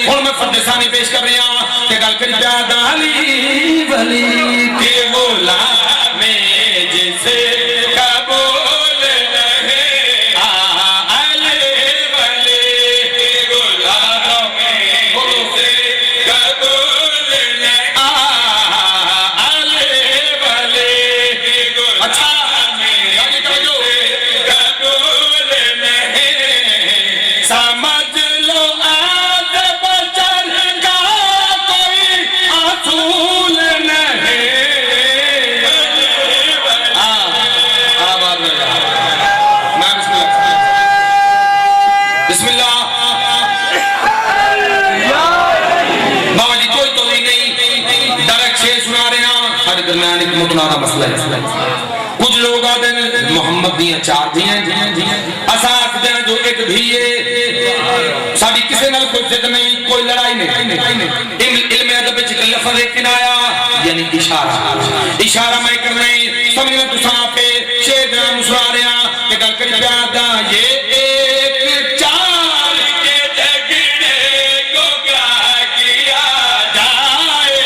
हुण मैं फरदेसानी पेश कर रहा कि गल करी प्यादा अली वली के गुलाम में जिसे कबूल रहे अली वली के गुलाम में जिसे कबूल रहे अली वली के गुलाम अच्छा समझ लो आज बचन का कोई असूल नहीं। बिस्मिल्लाह बाबा जी कोई तो नहीं डायरेक्ट शेर सुना रहे हैं। साढ़े दरम्यान एक मुतनाज़ा मसला है। कुछ लोग आते हैं मोहम्मद दियां चार धियां असा आखदे हैं जो एक धीए साडी किसी नाल कोई जिद नहीं कोई लड़ाई नहीं। इल्म अदब विच लफ्ज़ किनाया यानी इशारा मैं करना समझ लो तुसा पे शेर दा मुसरा रहे हैं कि गल करी प्यादा ये एक चाल के झगड़े को क्या किया जाए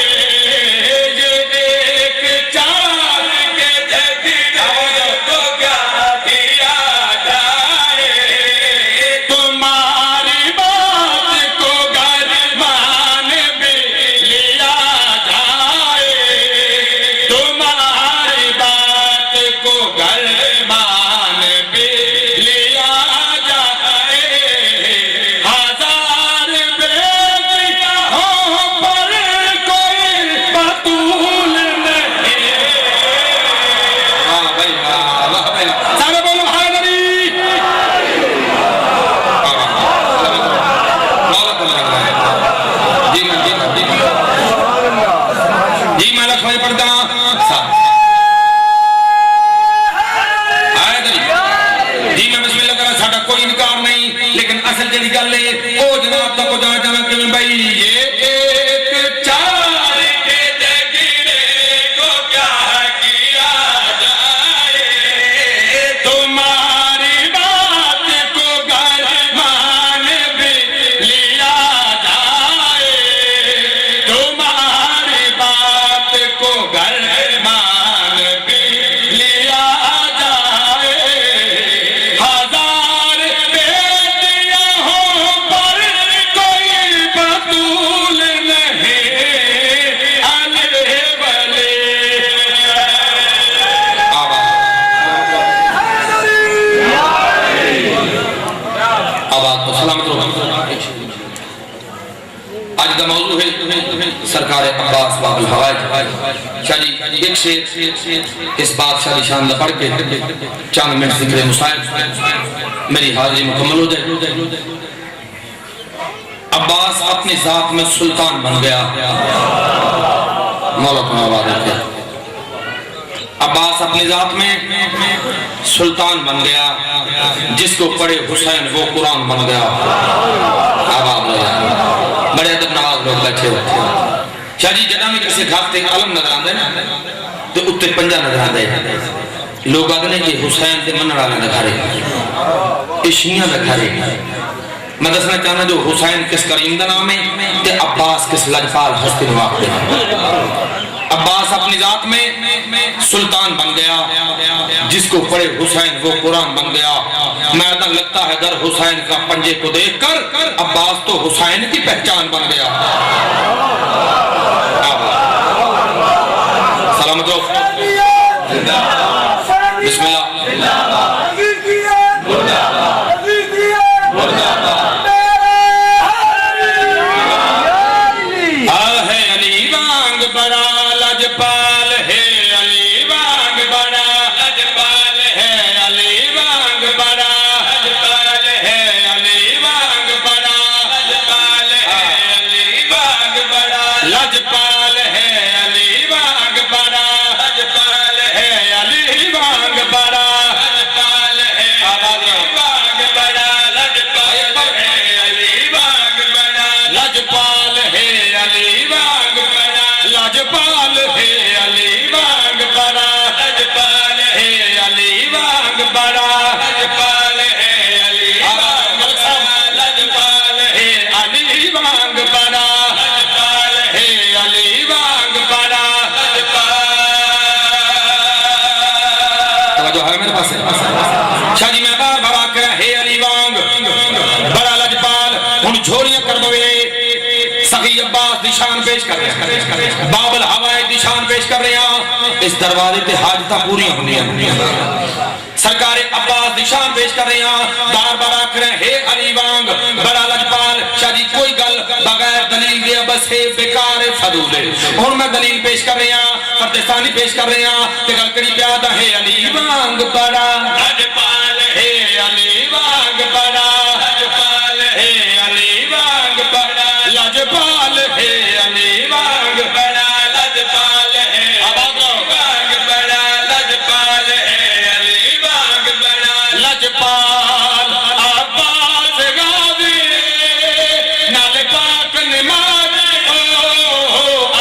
ये एक चाल के झगड़े को क्या किया जाए तुम्हारी बात को घर मान भी लिया जाए तुम्हारी बात को घर मान भी लिया जाए हजार बेटियां हो पर कोई बतूल नहीं। वाह भाई वाह भाई सारे बोलो हाय नबी जी मैं लखनऊ पढ़ता जी मैं बिस्मिल्लाह करा साडा कोई इनकार नहीं लेकिन असल जी गल है ओ जनाब तक जा जाना कि भाई ये एक चाल के झगड़े को क्या किया जाए तुम्हारी बात को घर मान भी लिया जाए तुम्हारी बात को घर मान भी लिया जाए हजार बेटियां हो पर कोई बतूल नहीं अली वली आवाज तो सलामत रहो। आज का मौजू है सरकार अब्बास बाबुल हवाज शाह जी एक से इस बादशाह की शान पढ़ के चंद मिनट जिक्र मुसाइब मेरी हाजिरी मुकम्मल हो जाए। अब्बास अपनी जात में सुल्तान बन गया। मौला को आवाज है अब्बास अपनी जात में सुल्तान बन गया जिसको पढ़े हुसैन वो कुरान बन गया। आवाज बड़े अदब नवाज लोग बैठे हुए शाह जी जदा में किसी घाट ते आलम नजर आंदे ना तो उत्ते पंजा नजर आंदे लोग आखदे कि हुसैन ते मनण वाले दा घर है इशियां दा घर है। मैं दसना चाहना जो हुसैन किस करीम दा नाम है ते अब्बास किस लजपाल हस्ती नु आखदे अब्बास अपनी जात में सुल्तान बन गया जिसको पढ़े हुसैन वो कुरान बन गया। मैदान लगता है दर हुसैन का पंजे को देखकर अब्बास तो हुसैन की पहचान बन गया। सलामत रहो। बिस्मिल्लाह है अली वांग बड़ा लजपाल है अली वांग बड़ा लजपाल है अली वांग बड़ा लजपाल है अली वांग बड़ा लजपाल है अली पवे सही अब्बास दी शान पेश कर रहे हैं बाबल हवाए दी शान पेश कर रहे हैं इस दरबारे ते हाजत पूरी होंदियां सरकार अब्बास दी शान पेश कर रहे हैं बार बार आख रहे हे अली वांग बड़ा लजपाल शाह जी कोई गल बगैर दलील दे बस है बेकार फजूल है हुन मैं दलील पेश कर रहे हैं फरदेसानी पेश कर रहे हैं ते गल करी प्यादा है अली वांग बड़ा लजपाल है अली वांग बड़ा लजपाल है अली वांग बड़ा लजपाल है अली वांग बड़ा लजपाल है वांग बड़ा लजपाल है अली वांग बड़ा लजपाल अब्बास गाजी नाल पाक नमाज ओ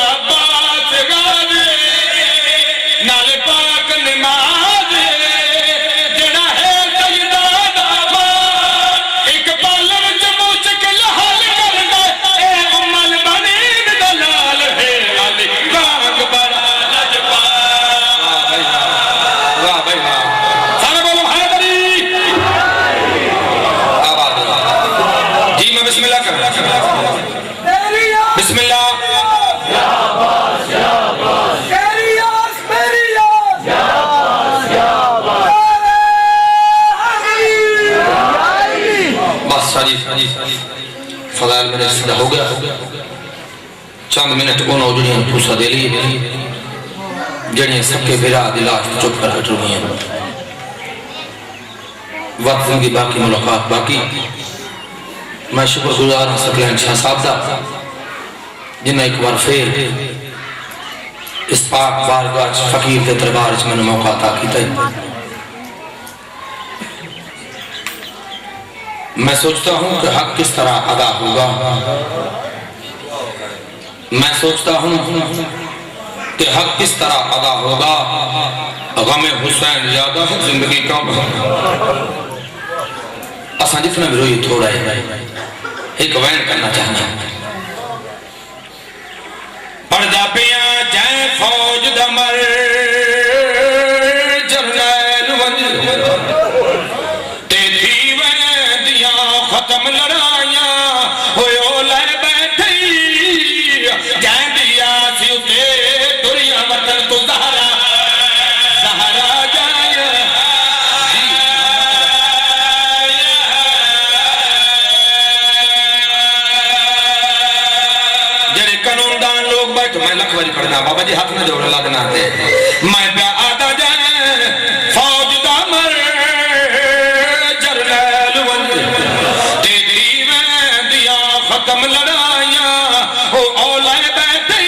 अब्बास गाजी नाल पाक नमाज जेड़ा है सजदा दा एक पल विच मुश्किल हल कर दे ए उम्मल बनी दलाल है अली वांग बड़ा लजपाल वाह भाई वाह सारे बोलो हैदरी आबाद जी मैं बिस्मिल्लाह कर बिस्मिल्लाह बस साजी फजाइल मेरे सीधा हो गया चंद मिनट को नौजवान पूछा दे ली जड़ियां सबके बिरा दिलाश चुप कर हट रही हैं वक्त जिंदगी बाकी मुलाकात बाकी मैं शुक्रगुजार हाँ सकलैन शाह साहब दा जिन्हें एक बार फिर इस पाक बारगाह फकीर के दरबार च मैंने मौका अता कीता मैं सोचता हूं कि हक किस तरह अदा होगा मैं सोचता हूं कि हक किस तरह अदा होगा गमे हुसैन ज्यादा है जिंदगी का असा जितना भी रोई थोड़ा है एक वैन करना चाहना पढ़दा पिया जय फौज दमर जरनैल वंज ते थी वैदियां खत्म लड़ाइयां होयो ले बैठी जय दिया सी उते दुनिया वतन तो ज़हरा जाए जेड़े कानूनदान लोग बैठ मैं लख बारी पढ़ना बाबा जी हाथ में जोड़ लगना दे मैं प्या आता जाए फौज दा मर जरनैल वंज ते दीवें दिया खत्म लड़ाइयां ओ औले बैठी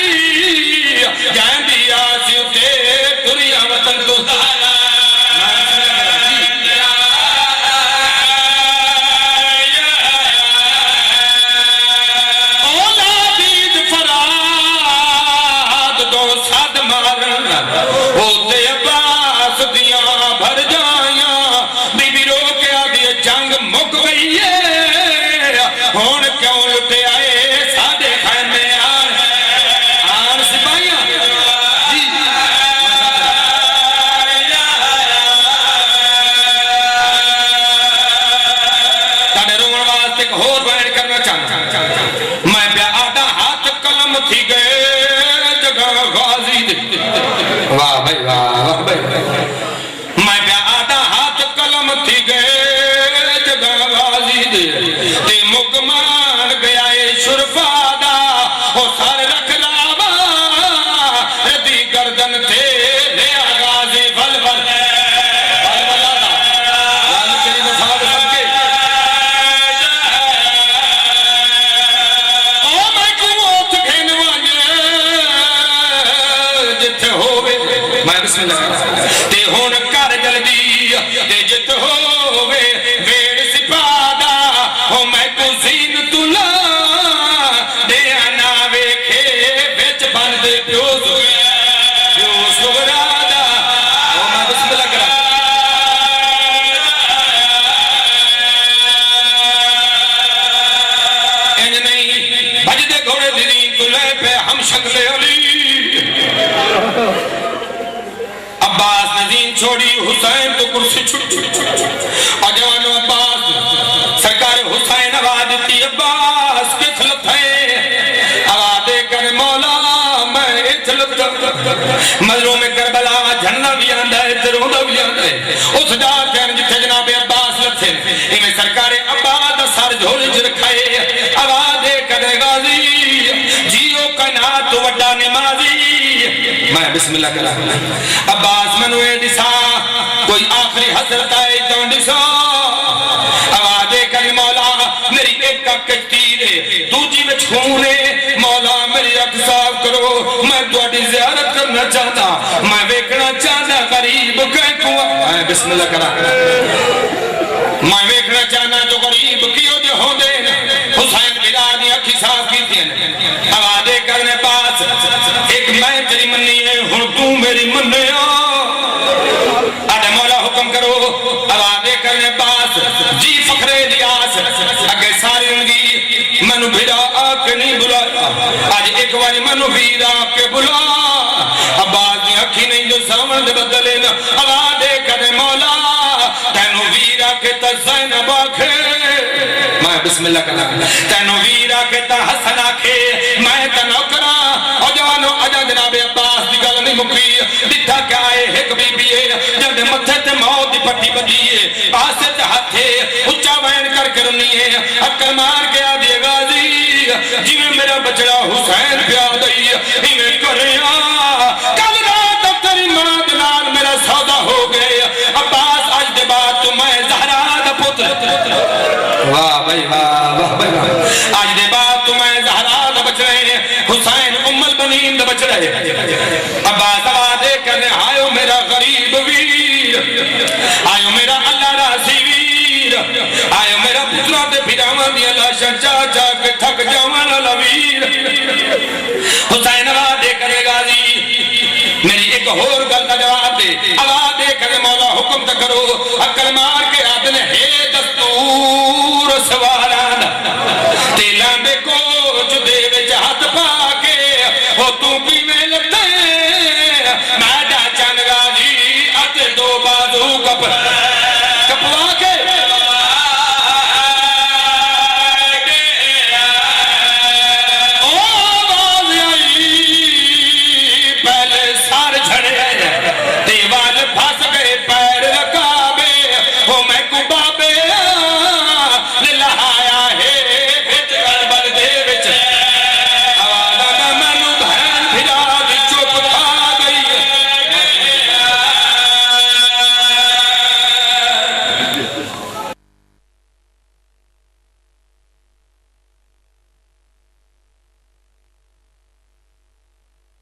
जांदी आसी ते दुनिया वतन तो ज़हरा औलादीद फराद दो सद मारन होते अब्बास दिया भर जाया बीबी रो के आदि जंग मुक गई है हुन क्यों लुटे आए साडे खाने आन सिपाहियां जी ताडे रोण वास्ते एक होर बयान करना चाहता मैं प्या आदा हाथ कलम थी गए जगह गाजी दे वाह भाई वाह भाई मैं प्या आदा हाथ कलम थी गए जगह गाजी दे ते मुकमान गया ए शुरफादा ओ सर रख लावा दी गर्दन थे ले गाजी बल बल ते हुन कर जल्दी ते जित होवे वेड़ सिपादा हो मैं को जीन तुला दे ना वेखे विच बन दे प्यो सुगरादा हो मैं बिस्मिल्लाह करा इंज नहीं भजदे घोड़े दी नींद तुले पे हम शक्ल अली अब्बास नजीम छोड़ी हुसैन तो कुर्सी छुट अजवान अब्बास सरकार हुसैन आवाज दी अब्बास किस लगता। मजलूम करबला झंडा भी आंदा है ते रोंदा भी आंदा है। उस जाके जिथे जनाब अब्बास लथे इवें सरकार अब्बास दा सर झोले च रखाए। आवाज दे कदे गाजी जियो कायनात तो वड्डा नमाजी। मैं बिस्मिल्लाह करा अब्बास मनु ए दिसा कोई आखिरी हसरत आए तो दिसा। आवाज दे कदे मौला मेरी एक कश्ती दे दूजी में खून है। मौला मेरी अख साफ करो मैं तुम्हारी ज़ियारत करना चाहता। मैं देखना चाहता गरीब को। मैं बिस्मिल्लाह करा मैं देखना चाहना जो गरीब क्यों जो हो दे। हुसैन बिला दी अखी साफ की थी। आवाज दे करने पास एक मैं तेरी मन्नी है हुन तू मेरी मन्ने आदे मौला हुक्म करो। आवाज दे करने पास जी फखरे लियास अगे सारी उंगी मनु भिड़ा आके नहीं बुलाया। आज एक बार मनु वीर आके बुला। अब्बास दी अखी नहीं जो सामने दे बदले ना। आवाज दे करने मौला तेनु वीर आके ता ज़ैनब आखे। मैं बिस्मिल्लाह करा तेनु वीर आके ता हसन आखे। मैं ता नौकरा ओ जवानो अजा जनाब अब्बास दी गल नहीं मुकी। दिठा क्या है एक बीबी है जद मथे ते मौत दी पट्टी बजी है। पासे ते हाथे उच्चा बैन करके रुनी है। अक्कर मार के आ दिए गाजी जिवें मेरा बचड़ा हुसैन प्या दई इवें करया। कल रात तेरी मां दे नाल मेरा सौदा हो गया। अब्बास आज दे बाद तो मैं ज़हरा दा पुत्र। वाह भाई वाह वाह भाई वाह। आज दे बाद तो मैं ज़हरा दा बचड़े हुसैन उम्मुल बनीन दा बचड़े। अब्बास आवाज़ करने आयो मेरा गरीब वीर आयो मेरा अल्लाह राज़ी वीर आयो मेरा पुत्रा ते फिरावां दी लाशां चा चा के थक जावां वाला वीर। हुसैन आवाज़ करे गाजी मेरी एक होर